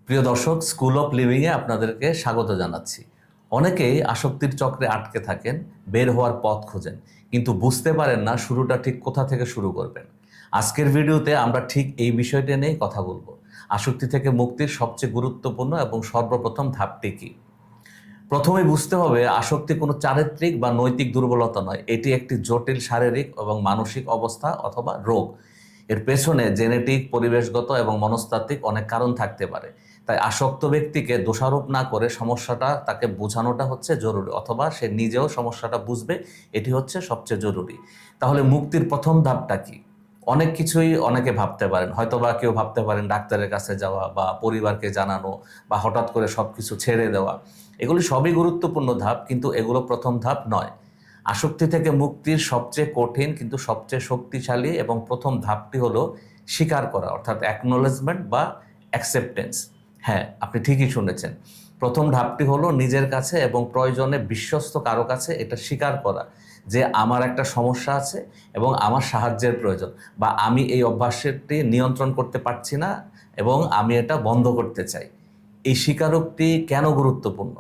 প্রিয় দর্শক, school of লিভিংয়ে আপনাদেরকে স্বাগত জানাচ্ছি। অনেকেই আসক্তির চক্রে আটকে থাকেন, বের হওয়ার পথ খোঁজেন, কিন্তু বুঝতে পারেন না শুরুটা ঠিক কোথা থেকে শুরু করবেন। আজকের ভিডিওতে আমরা ঠিক এই বিষয়টা নিয়েই কথা বলবো। আসক্তি থেকে মুক্তির সবচেয়ে গুরুত্বপূর্ণ এবং সর্বপ্রথম ধাপটি কী। প্রথমে বুঝতে হবে, আসক্তি কোনো চারিত্রিক বা নৈতিক দুর্বলতা নয়, এটি একটি জটিল শারীরিক এবং মানসিক অবস্থা অথবা রোগ। এর পেছনে জেনেটিক, পরিবেশগত এবং মনস্তাত্ত্বিক অনেক কারণ থাকতে পারে। তাই আসক্ত ব্যক্তিকে দোষারোপ না করে সমস্যাটা তাকে বোঝানোটা হচ্ছে জরুরি, অথবা সে নিজেও সমস্যাটা বুঝবে, এটি হচ্ছে সবচেয়ে জরুরি। তাহলে মুক্তির প্রথম ধাপটা কি? অনেক কিছুই অনেকে ভাবতে পারেন, হয়তোবা কেউ ভাবতে পারেন ডাক্তারের কাছে যাওয়া বা পরিবারকে জানানো বা হঠাৎ করে সবকিছু ছেড়ে দেওয়া। এগুলি সবই গুরুত্বপূর্ণ ধাপ, কিন্তু এগুলো প্রথম ধাপ নয়। আসক্তি থেকে মুক্তির সবচেয়ে কঠিন কিন্তু সবচেয়ে শক্তিশালী এবং প্রথম ধাপটি হলো স্বীকার করা, অর্থাৎ অ্যাকনোলেজমেন্ট বা অ্যাকসেপ্টেন্স। হ্যাঁ, আপনি ঠিকই শুনেছেন। প্রথম ধাপটি হলো নিজের কাছে এবং প্রয়োজনে বিশ্বস্ত কারো কাছে এটা স্বীকার করা যে আমার একটা সমস্যা আছে এবং আমার সাহায্যের প্রয়োজন, বা আমি এই অভ্যাসটি নিয়ন্ত্রণ করতে পারছি না এবং আমি এটা বন্ধ করতে চাই। এই স্বীকারোক্তি কেন গুরুত্বপূর্ণ?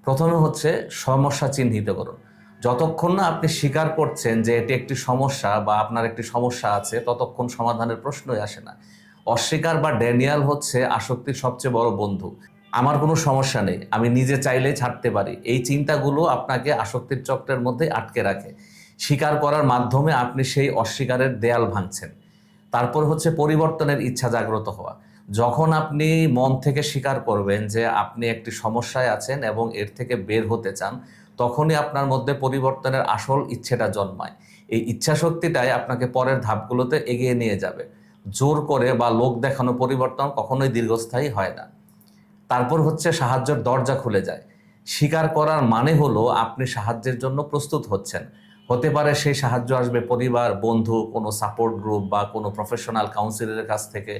প্রথমে হচ্ছে সমস্যা চিহ্নিত করুন। যতক্ষণ না আপনি স্বীকার করছেন যে এটি একটি সমস্যা বা আপনার একটি সমস্যা আছে, ততক্ষণ সমাধানের প্রশ্নই আসে না। অস্বীকার বা ড্যানিয়াল হচ্ছে আসক্তির সবচেয়ে বড় বন্ধু। আমার কোনো সমস্যা নেই, আমি নিজে চাইলেই ছাড়তে পারি, এই চিন্তাগুলো আপনাকে আসক্তির চক্রের মধ্যে আটকে রাখে। স্বীকার করার মাধ্যমে আপনি সেই অস্বীকারের দেয়াল ভাঙছেন। তারপর হচ্ছে পরিবর্তনের ইচ্ছা জাগ্রত হওয়া। যখন আপনি মন থেকে স্বীকার করবেন যে আপনি একটি সমস্যায় আছেন এবং এর থেকে বের হতে চান, তখনই আপনার মধ্যে পরিবর্তনের আসল ইচ্ছেটা জন্মায়। এই ইচ্ছাশক্তিটাই আপনাকে পরের ধাপগুলোতে এগিয়ে নিয়ে যাবে। জোর করে বা লোক দেখানো পরিবর্তন কখনোই দীর্ঘস্থায়ী হয় না। তারপর হচ্ছে সাহায্যের দরজা খুলে যায়। স্বীকার করার মানে হলো আপনি সাহায্যের জন্য প্রস্তুত হচ্ছেন। হতে পারে সেই সাহায্য আসবে পরিবার, বন্ধু, কোনো সাপোর্ট গ্রুপ বা কোনো প্রফেশনাল কাউন্সিলরের কাছ থেকে,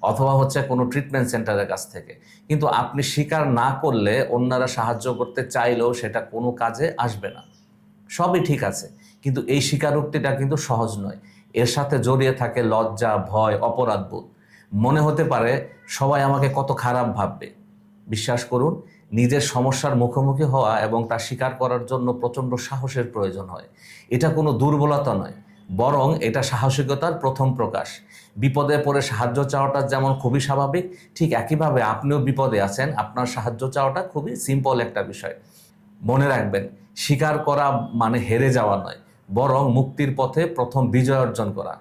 অথবা হচ্ছে কোনো ট্রিটমেন্ট সেন্টারের কাছ থেকে। কিন্তু আপনি স্বীকার না করলে অন্যরা সাহায্য করতে চাইলেও সেটা কোনো কাজে আসবে না। সবই ঠিক আছে, কিন্তু এই স্বীকারোক্তিটা কিন্তু সহজ নয়। এর সাথে জড়িয়ে থাকে লজ্জা, ভয়, অপরাধবোধ। মনে হতে পারে সবাই আমাকে কত খারাপ ভাববে। বিশ্বাস করুন, নিজের সমস্যার মুখোমুখি হওয়া এবং তা স্বীকার করার জন্য প্রচণ্ড সাহসের প্রয়োজন হয়। এটা কোনো দুর্বলতা নয়, বরং এটা সাহসিকতার প্রথম প্রকাশ। বিপদে পড়ে সাহায্য চাওয়াটা যেমন খুবই স্বাভাবিক, ঠিক একইভাবে আপনিও বিপদে আছেন, আপনার সাহায্য চাওয়াটা খুবই সিম্পল একটা বিষয়। মনে রাখবেন, স্বীকার করা মানে হেরে যাওয়া নয়, বরং মুক্তির পথে প্রথম বিজয় অর্জন করা।